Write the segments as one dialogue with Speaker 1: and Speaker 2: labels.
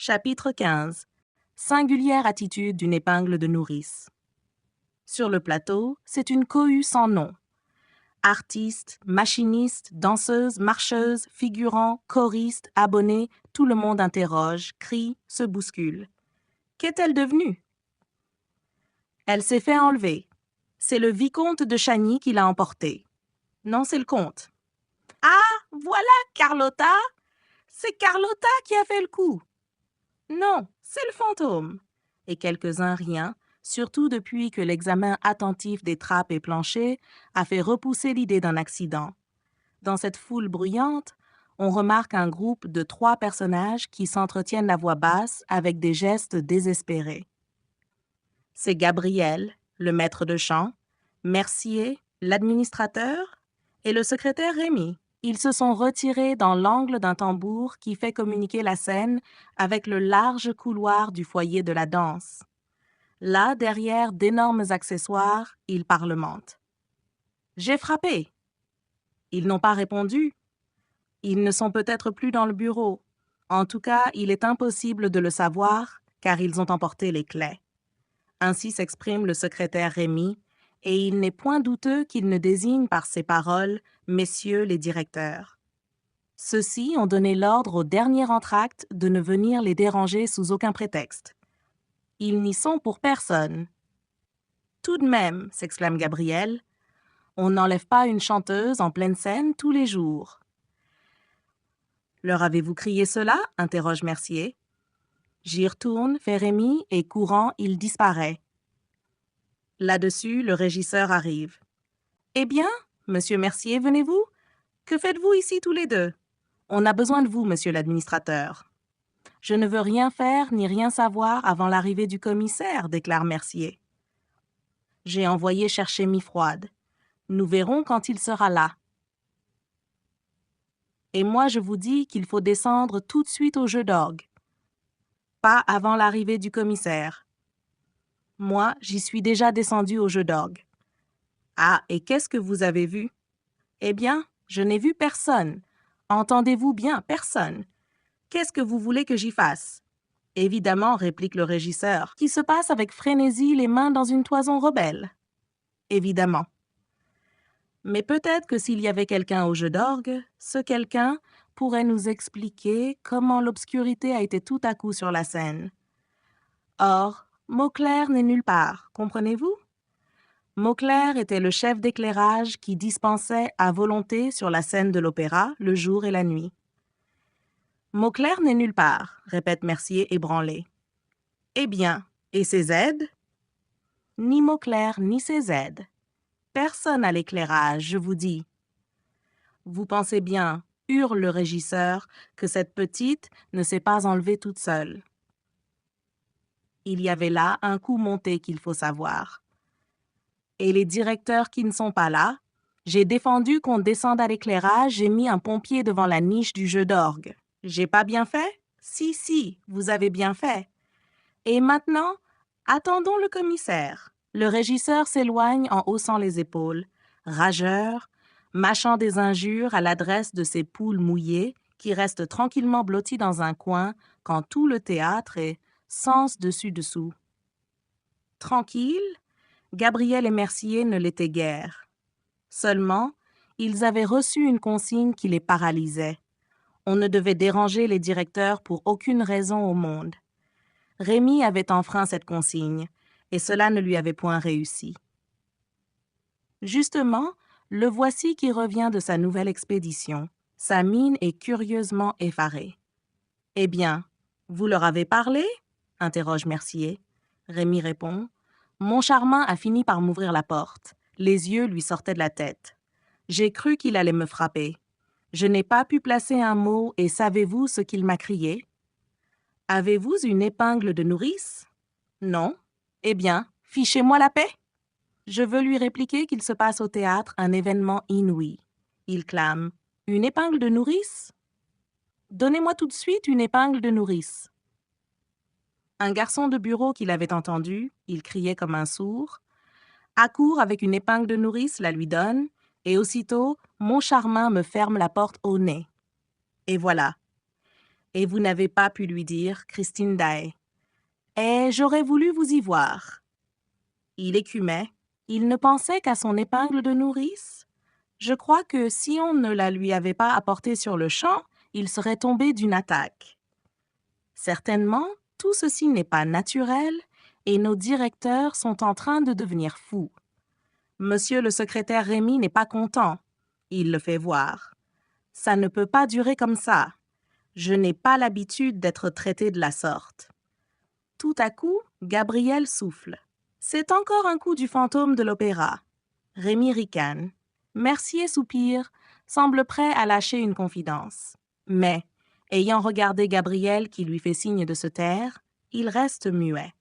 Speaker 1: Chapitre 15. Singulière attitude d'une épingle de nourrice. Sur le plateau, c'est une cohue sans nom. Artistes, machinistes, danseuses, marcheuses, figurants, choristes, abonnés, tout le monde interroge, crie, se bouscule. Qu'est-elle devenue? Elle s'est fait enlever. C'est le vicomte de Chagny qui l'a emportée. Non, c'est le comte. Ah, voilà Carlotta! C'est Carlotta qui a fait le coup. Non, c'est le fantôme. Et quelques-uns rien, surtout depuis que l'examen attentif des trappes et planchers a fait repousser l'idée d'un accident. Dans cette foule bruyante, on remarque un groupe de 3 personnages qui s'entretiennent la voix basse avec des gestes désespérés. C'est Gabriel, le maître de chant, Mercier, l'administrateur, et le secrétaire Rémy. Ils se sont retirés dans l'angle d'un tambour qui fait communiquer la scène avec le large couloir du foyer de la danse. Là, derrière d'énormes accessoires, ils parlementent. « J'ai frappé !» Ils n'ont pas répondu. Ils ne sont peut-être plus dans le bureau. En tout cas, il est impossible de le savoir, car ils ont emporté les clés. Ainsi s'exprime le secrétaire Rémy, et il n'est point douteux qu'il ne désigne par ces paroles messieurs les directeurs. Ceux-ci ont donné l'ordre au dernier entr'acte de ne venir les déranger sous aucun prétexte. Ils n'y sont pour personne. Tout de même, s'exclame Gabriel, on n'enlève pas une chanteuse en pleine scène tous les jours. Leur avez-vous crié cela? Interroge Mercier. J'y retourne, fait Rémy, et courant, il disparaît. Là-dessus, le régisseur arrive. Eh bien, monsieur Mercier, venez-vous? Que faites-vous ici tous les deux? On a besoin de vous, monsieur l'administrateur. Je ne veux rien faire ni rien savoir avant l'arrivée du commissaire, déclare Mercier. J'ai envoyé chercher Mifroide. Nous verrons quand il sera là. Et moi, je vous dis qu'il faut descendre tout de suite au jeu d'orgue. Pas avant l'arrivée du commissaire. Moi, j'y suis déjà descendu au jeu d'orgue. Ah, et qu'est-ce que vous avez vu? Eh bien, je n'ai vu personne. Entendez-vous bien, personne. Qu'est-ce que vous voulez que j'y fasse? Évidemment, réplique le régisseur, qui se passe avec frénésie les mains dans une toison rebelle. Évidemment. Mais peut-être que s'il y avait quelqu'un au jeu d'orgue, ce quelqu'un pourrait nous expliquer comment l'obscurité a été tout à coup sur la scène. Or, Mauclair n'est nulle part, comprenez-vous? Mauclair était le chef d'éclairage qui dispensait à volonté sur la scène de l'opéra le jour et la nuit. Mauclair n'est nulle part, répète Mercier ébranlé. Eh bien, et ses aides? Ni Mauclair ni ses aides. Personne à l'éclairage, je vous dis. Vous pensez bien, hurle le régisseur, que cette petite ne s'est pas enlevée toute seule. Il y avait là un coup monté qu'il faut savoir. Et les directeurs qui ne sont pas là, j'ai défendu qu'on descende à l'éclairage, j'ai mis un pompier devant la niche du jeu d'orgue. J'ai pas bien fait? Si, vous avez bien fait. Et maintenant, attendons le commissaire. Le régisseur s'éloigne en haussant les épaules, rageur, mâchant des injures à l'adresse de ces poules mouillées qui restent tranquillement blotties dans un coin quand tout le théâtre est sens dessus-dessous. Tranquille, Gabriel et Mercier ne l'étaient guère. Seulement, ils avaient reçu une consigne qui les paralysait. On ne devait déranger les directeurs pour aucune raison au monde. Rémy avait enfreint cette consigne, et cela ne lui avait point réussi. Justement, le voici qui revient de sa nouvelle expédition. Sa mine est curieusement effarée. « Eh bien, vous leur avez parlé ?» interroge Mercier. Rémy répond. « Moncharmin a fini par m'ouvrir la porte. Les yeux lui sortaient de la tête. J'ai cru qu'il allait me frapper. Je n'ai pas pu placer un mot et savez-vous ce qu'il m'a crié? Avez-vous une épingle de nourrice? Non. Eh bien, fichez-moi la paix. Je veux lui répliquer qu'il se passe au théâtre un événement inouï. Il clame. Une épingle de nourrice? Donnez-moi tout de suite une épingle de nourrice. Un garçon de bureau qui l'avait entendu, il criait comme un sourd, accourt avec une épingle de nourrice, la lui donne, et aussitôt, Moncharmin me ferme la porte au nez. Et voilà. Et vous n'avez pas pu lui dire, Christine Daae. Et j'aurais voulu vous y voir. Il écumait. Il ne pensait qu'à son épingle de nourrice. Je crois que si on ne la lui avait pas apportée sur le champ, il serait tombé d'une attaque. Certainement, tout ceci n'est pas naturel et nos directeurs sont en train de devenir fous. Monsieur le secrétaire Rémy n'est pas content. Il le fait voir. Ça ne peut pas durer comme ça. Je n'ai pas l'habitude d'être traité de la sorte. Tout à coup, Gabriel souffle. C'est encore un coup du fantôme de l'opéra. Rémy ricane. Mercier soupire, semble prêt à lâcher une confidence. Mais, ayant regardé Gabriel qui lui fait signe de se taire, il reste muet.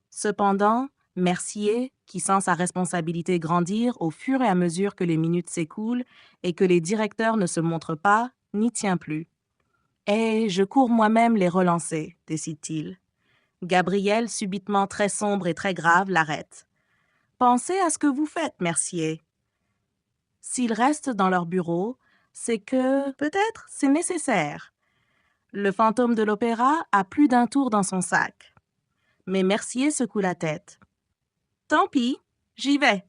Speaker 1: Cependant, Mercier, qui sent sa responsabilité grandir au fur et à mesure que les minutes s'écoulent et que les directeurs ne se montrent pas, n'y tient plus. « Et je cours moi-même les relancer », décide-t-il. Gabriel, subitement très sombre et très grave, l'arrête. « Pensez à ce que vous faites, Mercier. » S'ils restent dans leur bureau, c'est que, peut-être, c'est nécessaire. Le fantôme de l'opéra a plus d'un tour dans son sac. Mais Mercier secoue la tête. « Tant pis, j'y vais.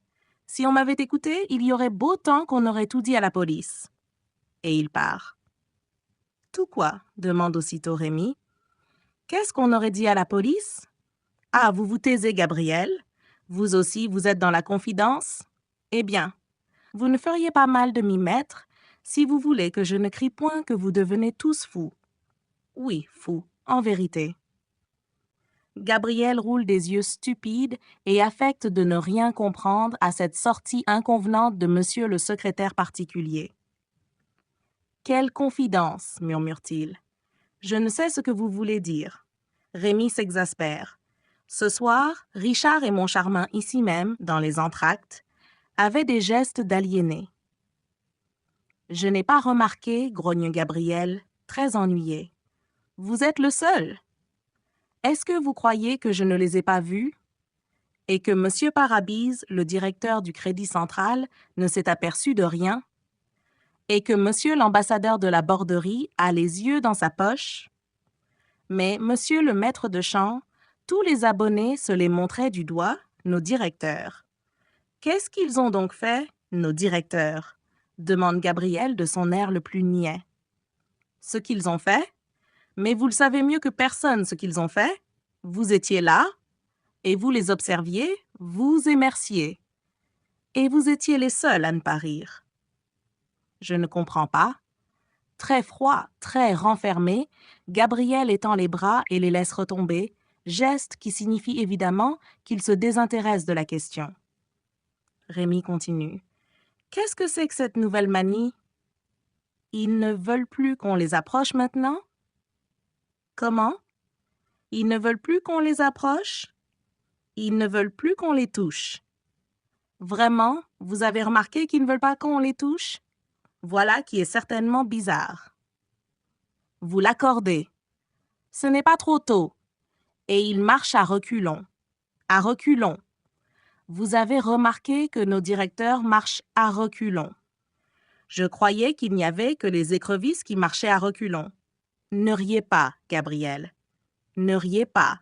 Speaker 1: Si on m'avait écouté, il y aurait beau temps qu'on aurait tout dit à la police. » Et il part. « Tout quoi ?» demande aussitôt Rémy. « Qu'est-ce qu'on aurait dit à la police? Ah, vous vous taisez, Gabriel. Vous aussi, vous êtes dans la confidence? Eh bien, vous ne feriez pas mal de m'y mettre si vous voulez que je ne crie point que vous devenez tous fous. Oui, fous, en vérité. » Gabriel roule des yeux stupides et affecte de ne rien comprendre à cette sortie inconvenante de monsieur le secrétaire particulier. « Quelle confidence, murmure-t-il. Je ne sais ce que vous voulez dire. » Rémy s'exaspère. Ce soir, Richard et Moncharmin, ici même, dans les entr'actes, avaient des gestes d'aliénés. « Je n'ai pas remarqué, grogne Gabriel, très ennuyé. Vous êtes le seul. Est-ce que vous croyez que je ne les ai pas vus et que M. Parabise, le directeur du Crédit Central, ne s'est aperçu de rien et que M. l'ambassadeur de la Borderie a les yeux dans sa poche? Mais M. le maître de chant, tous les abonnés se les montraient du doigt, nos directeurs. Qu'est-ce qu'ils ont donc fait, nos directeurs? Demande Gabriel de son air le plus niais. Ce qu'ils ont fait? Mais vous le savez mieux que personne ce qu'ils ont fait. Vous étiez là, et vous les observiez, vous et Mercier. Et vous étiez les seuls à ne pas rire. Je ne comprends pas. Très froid, très renfermé, Gabriel étend les bras et les laisse retomber, geste qui signifie évidemment qu'il se désintéresse de la question. Rémy continue. Qu'est-ce que c'est que cette nouvelle manie? Ils ne veulent plus qu'on les approche maintenant? Comment? Ils ne veulent plus qu'on les approche? Ils ne veulent plus qu'on les touche. Vraiment, vous avez remarqué qu'ils ne veulent pas qu'on les touche? Voilà qui est certainement bizarre. Vous l'accordez. Ce n'est pas trop tôt. Et ils marchent à reculons. À reculons. Vous avez remarqué que nos directeurs marchent à reculons. Je croyais qu'il n'y avait que les écrevisses qui marchaient à reculons. Ne riez pas, Gabriel. Ne riez pas.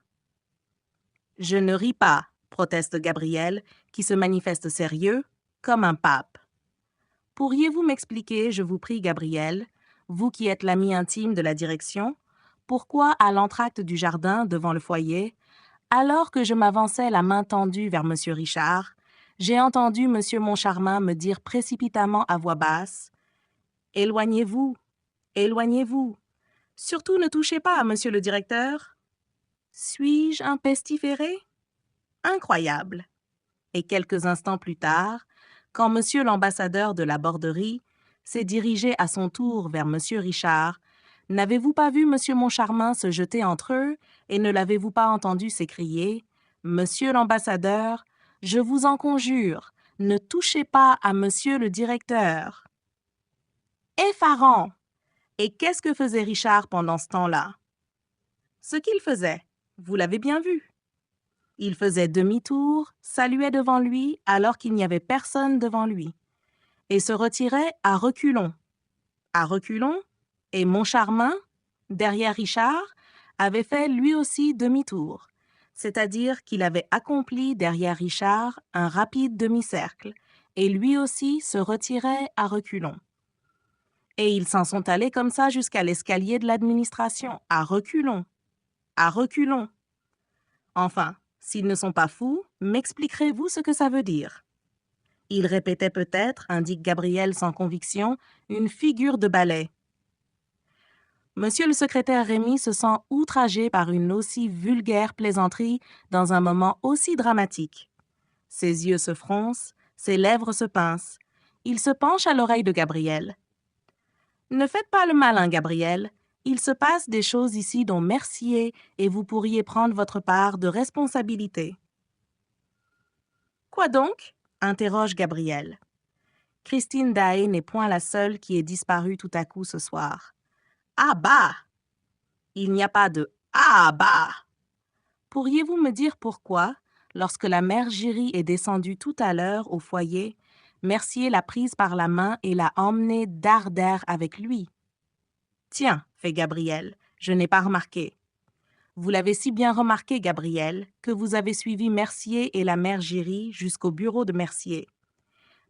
Speaker 1: Je ne ris pas, proteste Gabriel, qui se manifeste sérieux, comme un pape. Pourriez-vous m'expliquer, je vous prie, Gabriel, vous qui êtes l'ami intime de la direction, pourquoi à l'entr'acte du jardin devant le foyer, alors que je m'avançais la main tendue vers M. Richard, j'ai entendu M. Moncharmin me dire précipitamment à voix basse « Éloignez-vous, éloignez-vous. Surtout ne touchez pas à monsieur le directeur. » Suis-je un pestiféré? Incroyable. Et quelques instants plus tard, quand monsieur l'ambassadeur de la Borderie s'est dirigé à son tour vers monsieur Richard, n'avez-vous pas vu monsieur Moncharmin se jeter entre eux et ne l'avez-vous pas entendu s'écrier « Monsieur l'ambassadeur, je vous en conjure, ne touchez pas à monsieur le directeur. » Effarant! Et qu'est-ce que faisait Richard pendant ce temps-là? Ce qu'il faisait, vous l'avez bien vu. Il faisait demi-tour, saluait devant lui alors qu'il n'y avait personne devant lui, et se retirait à reculons. À reculons, et Moncharmin, derrière Richard, avait fait lui aussi demi-tour, c'est-à-dire qu'il avait accompli derrière Richard un rapide demi-cercle, et lui aussi se retirait à reculons. Et ils s'en sont allés comme ça jusqu'à l'escalier de l'administration, à reculons, à reculons. Enfin, s'ils ne sont pas fous, m'expliquerez-vous ce que ça veut dire? Il répétait peut-être, indique Gabriel sans conviction, une figure de ballet. Monsieur le secrétaire Rémy se sent outragé par une aussi vulgaire plaisanterie dans un moment aussi dramatique. Ses yeux se froncent, ses lèvres se pincent. Il se penche à l'oreille de Gabriel. « Ne faites pas le malin, Gabriel. Il se passe des choses ici dont Mercier et vous pourriez prendre votre part de responsabilité. »« Quoi donc ?» interroge Gabriel. Christine Daae n'est point la seule qui est disparue tout à coup ce soir. Ah bah! Il n'y a pas de ah bah! Pourriez-vous me dire pourquoi, lorsque la mère Giry est descendue tout à l'heure au foyer, Mercier l'a prise par la main et l'a emmenée d'Ardères avec lui? Tiens, fait Gabriel, je n'ai pas remarqué. Vous l'avez si bien remarqué, Gabriel, que vous avez suivi Mercier et la mère Giry jusqu'au bureau de Mercier.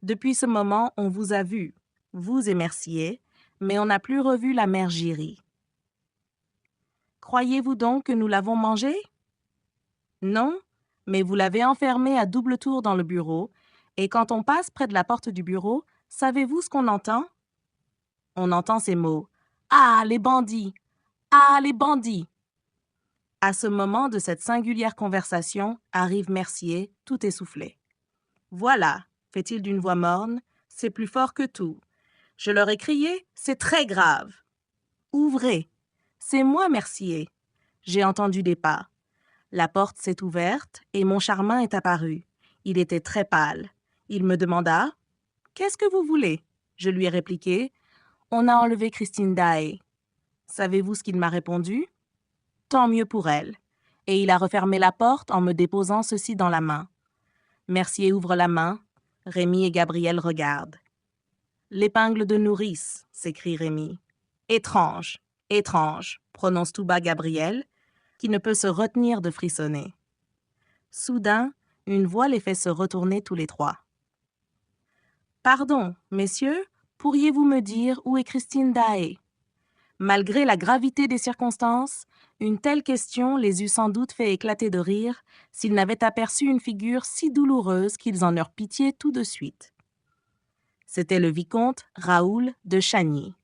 Speaker 1: Depuis ce moment, on vous a vu, vous et Mercier, mais on n'a plus revu la mère Giry. Croyez-vous donc que nous l'avons mangée? Non, mais vous l'avez enfermée à double tour dans le bureau, et quand on passe près de la porte du bureau, savez-vous ce qu'on entend? On entend ces mots « Ah, les bandits! Ah, les bandits !» À ce moment de cette singulière conversation, arrive Mercier, tout essoufflé. « Voilà, fait-il d'une voix morne, c'est plus fort que tout. Je leur ai crié, c'est très grave. Ouvrez. C'est moi, Mercier. J'ai entendu des pas. La porte s'est ouverte et mon charmant est apparu. Il était très pâle. Il me demanda « Qu'est-ce que vous voulez ?» Je lui ai répliqué « On a enlevé Christine Daae. » Savez-vous ce qu'il m'a répondu? « Tant mieux pour elle. » Et il a refermé la porte en me déposant ceci dans la main. Mercier ouvre la main. Rémy et Gabriel regardent. « L'épingle de nourrice » s'écrie Rémy. « Étrange, étrange » prononce tout bas Gabriel, qui ne peut se retenir de frissonner. Soudain, une voix les fait se retourner tous les trois. « Pardon, messieurs, pourriez-vous me dire où est Christine Daae ?» Malgré la gravité des circonstances, une telle question les eût sans doute fait éclater de rire s'ils n'avaient aperçu une figure si douloureuse qu'ils en eurent pitié tout de suite. C'était le vicomte Raoul de Chagny.